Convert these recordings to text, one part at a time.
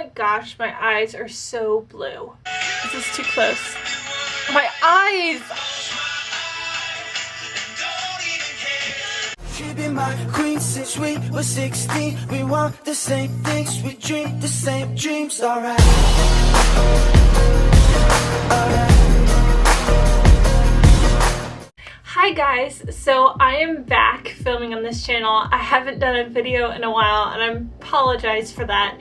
my gosh, my eyes are so blue. This is too close. My eyes! She been my queen since we were 16. We want the same things, we dream the same dreams. Alright. Hi guys, so I am back filming on this channel. I haven't done a video in a while and I apologize for that.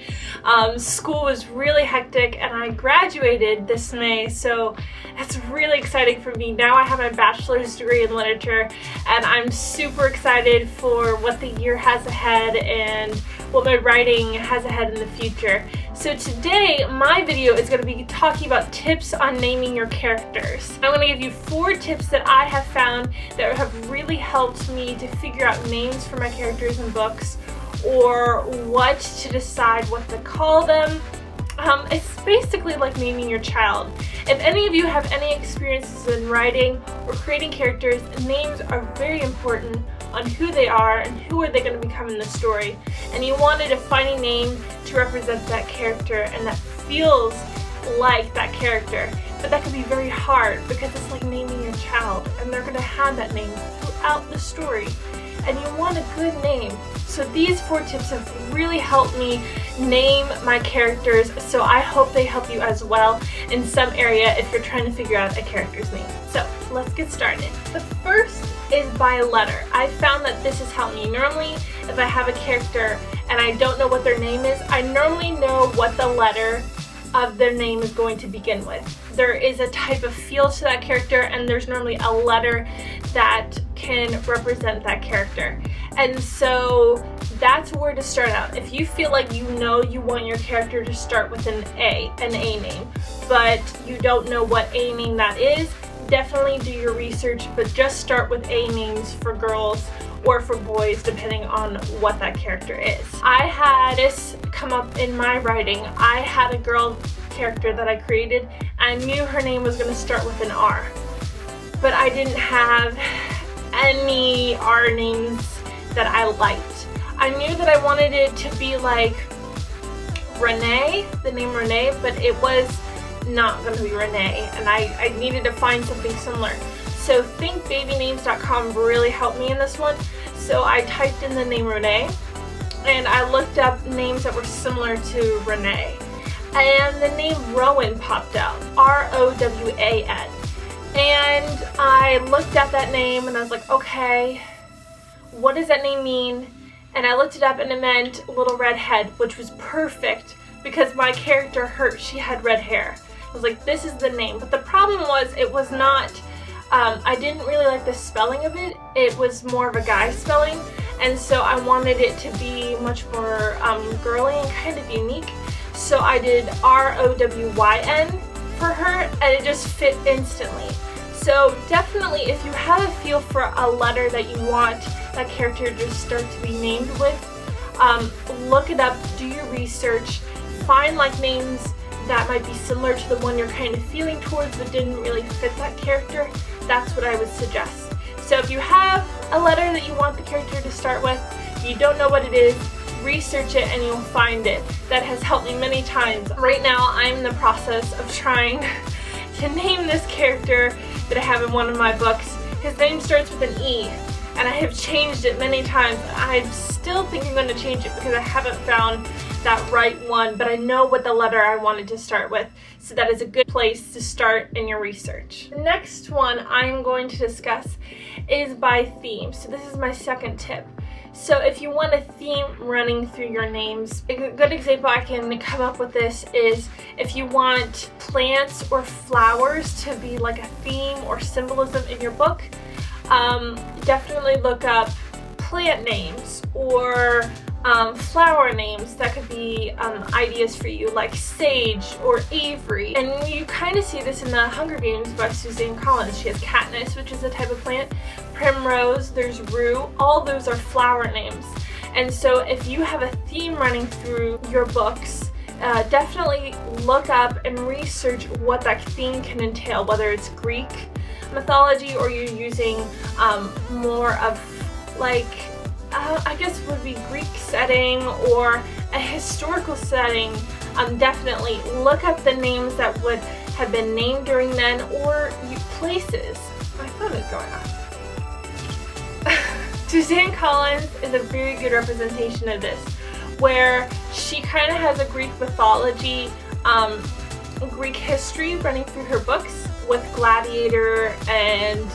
School was really hectic and I graduated this May, so that's really exciting for me. Now I have my bachelor's degree in literature and I'm super excited for what the year has ahead and what my writing has ahead in the future. So today my video is going to be talking about tips on naming your characters. I'm going to give you 4 tips that I have found that have really helped me to figure out names for my characters in books, or what to decide what to call them. It's basically like naming your child. If any of you have any experiences in writing or creating characters, names are very important on who they are and who are they going to become in the story. And you wanted to find a name to represent that character and that feels like that character. But that can be very hard because it's like naming your child and they're going to have that name throughout the story. And you want a good name. So these 4 tips have really helped me name my characters, so I hope they help you as well in some area if you're trying to figure out a character's name. So let's get started. The first is by letter. I found that this has helped me. Normally, if I have a character and I don't know what their name is, I normally know what the letter of their name is going to begin with. There is a type of feel to that character and there's normally a letter that can represent that character. And so that's where to start out. If you feel like you know you want your character to start with an A name, but you don't know what A name that is, definitely do your research, but just start with A names for girls or for boys depending on what that character is. I had this come up in my writing. I had a girl character that I created. I knew her name was going to start with an R, but I didn't have any R names that I liked. I knew that I wanted it to be like Renee, the name Renee, but it was not going to be Renee, and I needed to find something similar. So thinkbabynames.com really helped me in this one. So I typed in the name Renee and I looked up names that were similar to Renee. And the name Rowan popped out, R-O-W-A-N. And I looked at that name and I was like, okay, what does that name mean? And I looked it up and it meant little red head, which was perfect because my character, she had red hair. I was like, this is the name. But the problem was it was not, I didn't really like the spelling of it. It was more of a guy spelling. And so I wanted it to be much more girly and kind of unique. So I did R-O-W-Y-N for her and it just fit instantly. So definitely if you have a feel for a letter that you want that character to start to be named with, look it up, do your research, find like names that might be similar to the one you're kind of feeling towards but didn't really fit that character. That's what I would suggest. So if you have a letter that you want the character to start with, you don't know what it is, research it and you'll find it. That has helped me many times. Right now I'm in the process of trying to name this character that I have in one of my books. His name starts with an E and I have changed it many times. I'm still thinking I'm going to change it because I haven't found that right one, but I know what the letter I wanted to start with, so that is a good place to start in your research. The next one I'm going to discuss is by theme. So this is my second tip. So if you want a theme running through your names, a good example I can come up with this is if you want plants or flowers to be like a theme or symbolism in your book, definitely look up plant names or flower names that could be ideas for you, like Sage or Avery. And you kind of see this in the Hunger Games by Suzanne Collins. She has Katniss, which is a type of plant, Primrose, there's Rue, all those are flower names. And so if you have a theme running through your books, definitely look up and research what that theme can entail, whether it's Greek mythology or you're using more of like I guess would be Greek setting or a historical setting definitely look up the names that would have been named during then, or places. My phone is going off. Suzanne Collins is a very good representation of this, where she kind of has a Greek mythology, Greek history running through her books, with gladiator and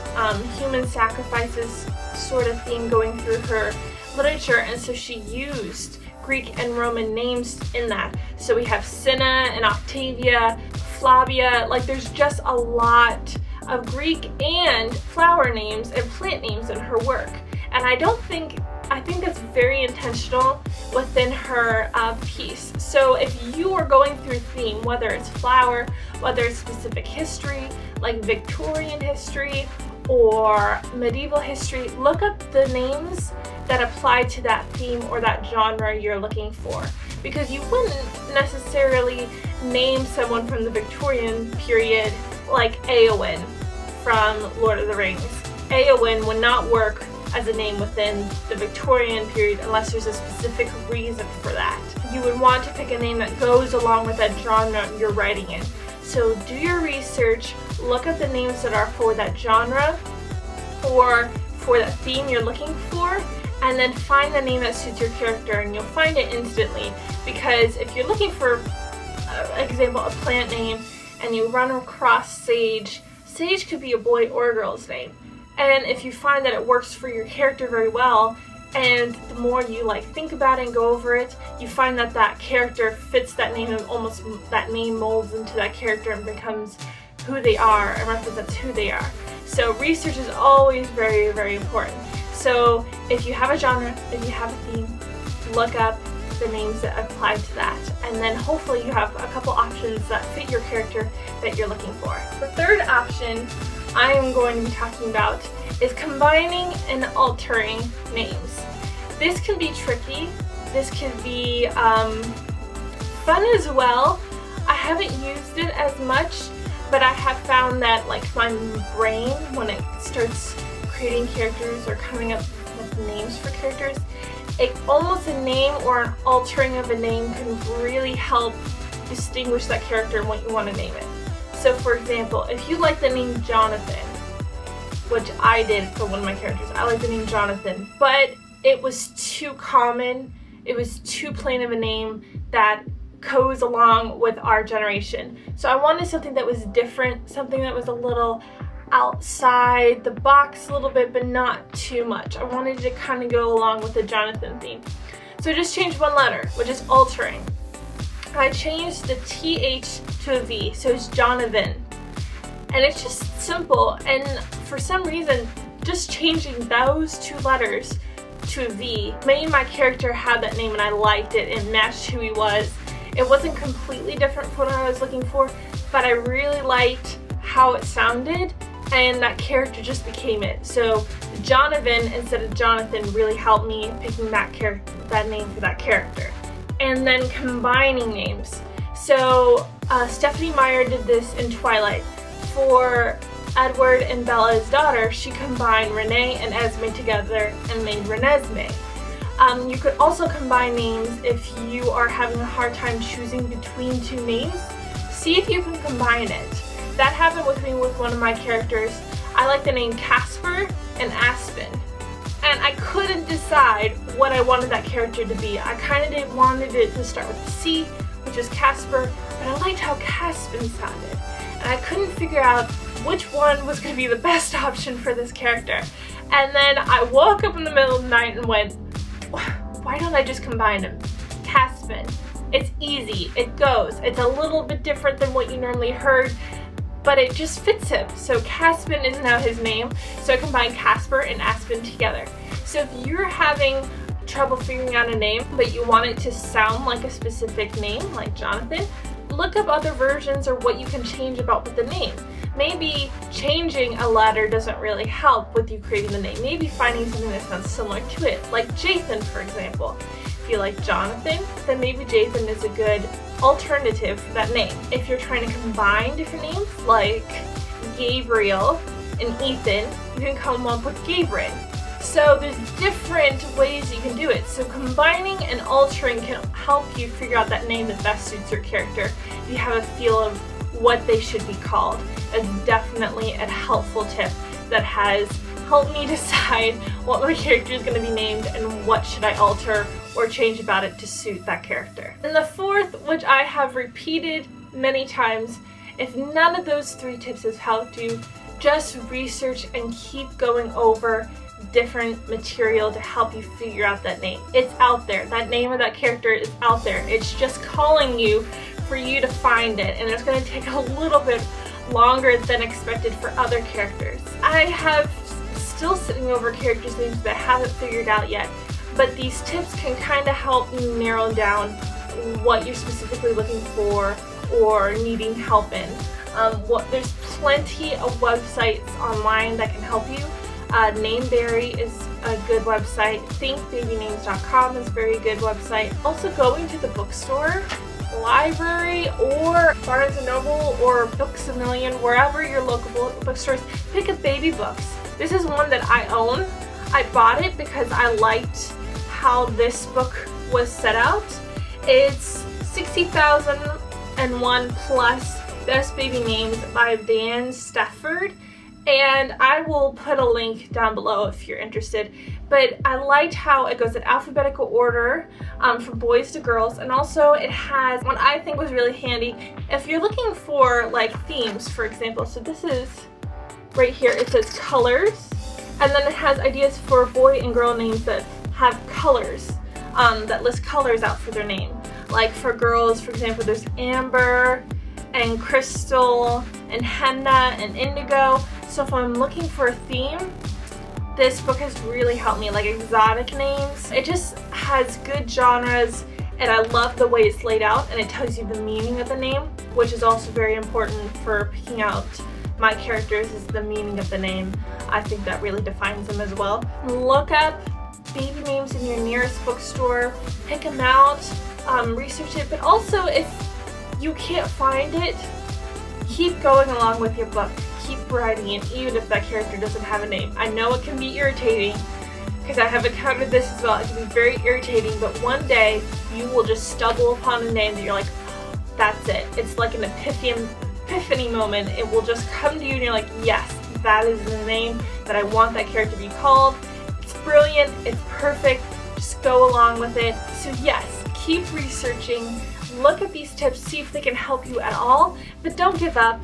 human sacrifices sort of theme going through her literature, and so she used Greek and Roman names in that. So we have Cinna and Octavia, Flavia, like there's just a lot of Greek and flower names and plant names in her work. And I think that's very intentional within her piece. So if you are going through theme, whether it's flower, whether it's specific history, like Victorian history or medieval history, look up the names that apply to that theme or that genre you're looking for. Because you wouldn't necessarily name someone from the Victorian period like Éowyn from Lord of the Rings. Éowyn would not work as a name within the Victorian period unless there's a specific reason for that. You would want to pick a name that goes along with that genre you're writing in. So do your research, look up the names that are for that genre or for that theme you're looking for, and then find the name that suits your character, and you'll find it instantly. Because if you're looking for, example, a plant name, and you run across sage, sage could be a boy or a girl's name. And if you find that it works for your character very well, and the more you think about it and go over it, you find that that character fits that name, and almost that name molds into that character and becomes who they are and represents who they are. So research is always very, very important. So if you have a genre, if you have a theme, look up the names that apply to that, and then hopefully you have a couple options that fit your character that you're looking for. The third option I am going to be talking about is combining and altering names. This can be tricky. This can be fun as well. I haven't used it as much, but I have found that my brain, when it starts creating characters or coming up with names for characters, almost a name or an altering of a name can really help distinguish that character and what you want to name it. So for example, if you like the name Jonathan, which I did for one of my characters, I like the name Jonathan, but it was too common, it was too plain of a name that goes along with our generation. So I wanted something that was different, something that was a little outside the box a little bit, but not too much. I wanted to kind of go along with the Jonathan theme. So I just changed one letter, which is altering. I changed the TH to a V, so it's Jonathan. And it's just simple, and for some reason, just changing those two letters to a V made my character have that name, and I liked it. It matched who he was. It wasn't completely different from what I was looking for, but I really liked how it sounded, and that character just became it. So Jonathan instead of Jonathan really helped me picking that name for that character. And then combining names. So Stephanie Meyer did this in Twilight. For Edward and Bella's daughter, she combined Renee and Esme together and made Renesmee. You could also combine names if you are having a hard time choosing between two names. See if you can combine it. That happened with me with one of my characters. I like the name Casper and Aspen, and I couldn't decide what I wanted that character to be. I kind of wanted it to start with C, which is Casper, but I liked how Caspin sounded, and I couldn't figure out which one was going to be the best option for this character. And then I woke up in the middle of the night and went, why don't I just combine them? Caspin. It's easy, it goes. It's a little bit different than what you normally heard, but it just fits him. So Caspin is now his name, so I combined Casper and Aspen together. So if you're having trouble figuring out a name, but you want it to sound like a specific name, like Jonathan, look up other versions or what you can change about with the name. Maybe changing a letter doesn't really help with you creating the name. Maybe finding something that sounds similar to it, like Jathan, for example. If you like Jonathan, then maybe Jathan is a good alternative for that name. If you're trying to combine different names, like Gabriel and Ethan, you can come up with Gabriel. So there's different ways you can do it. So combining and altering can help you figure out that name that best suits your character. If you have a feel of what they should be called, it's definitely a helpful tip that has helped me decide what my character is going to be named and what should I alter or change about it to suit that character. And the fourth, which I have repeated many times, if none of those 3 tips has helped you, just research and keep going over different material to help you figure out that name. It's out there. That name of that character is out there. It's just calling you for you to find it, and it's going to take a little bit longer than expected for other characters. I have still sitting over characters' names that I haven't figured out yet, but these tips can kind of help you narrow down what you're specifically looking for or needing help in. There's plenty of websites online that can help you. Nameberry is a good website. thinkbabynames.com is a very good website. Also, going to the bookstore, library, or Barnes & Noble or Books A Million, wherever your local bookstores, pick up baby books. This is one that I own. I bought it because I liked how this book was set out. It's 60,001 plus Best Baby Names by Dan Stafford, and I will put a link down below if you're interested. But I liked how it goes in alphabetical order from boys to girls, and also it has what I think was really handy if you're looking for like themes, for example. So this is right here, it says colors, and then it has ideas for boy and girl names that have colors, that list colors out for their name. Like for girls, for example, there's Amber and Crystal and Henna and Indigo. So if I'm looking for a theme, this book has really helped me, like exotic names. It just has good genres, and I love the way it's laid out, and it tells you the meaning of the name, which is also very important for picking out my characters, is the meaning of the name. I think that really defines them as well. Look up baby names in your nearest bookstore, pick them out, research it, but also if you can't find it, keep going along with your book. Keep writing it, even if that character doesn't have a name. I know it can be irritating, because I have encountered this as well. It can be very irritating, but one day you will just stumble upon a name that you're like, oh, that's it. It's like an epiphany moment. It will just come to you and you're like, yes, that is the name that I want that character to be called. It's brilliant, it's perfect, just go along with it. So yes, keep researching, look at these tips, see if they can help you at all, but don't give up.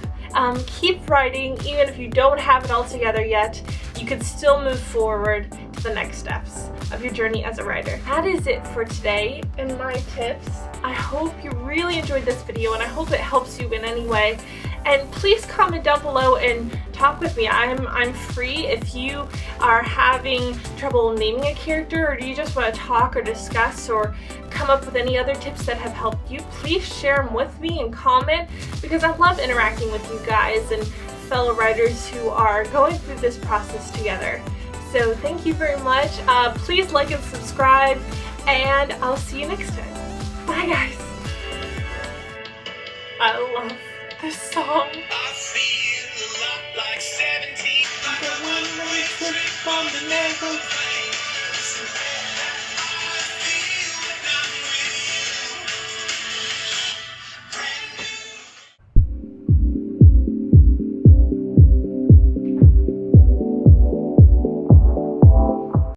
Keep writing, even if you don't have it all together yet, you can still move forward to the next steps of your journey as a writer. That is it for today and my tips. I hope you really enjoyed this video, and I hope it helps you in any way. And please comment down below and talk with me. I'm free if you are having trouble naming a character, or do you just want to talk or discuss or come up with any other tips that have helped you. Please share them with me and comment, because I love interacting with you guys and fellow writers who are going through this process together. So thank you very much. Please like and subscribe, and I'll see you next time. Bye guys. I love this song. I feel a lot like 17. The one that from the level.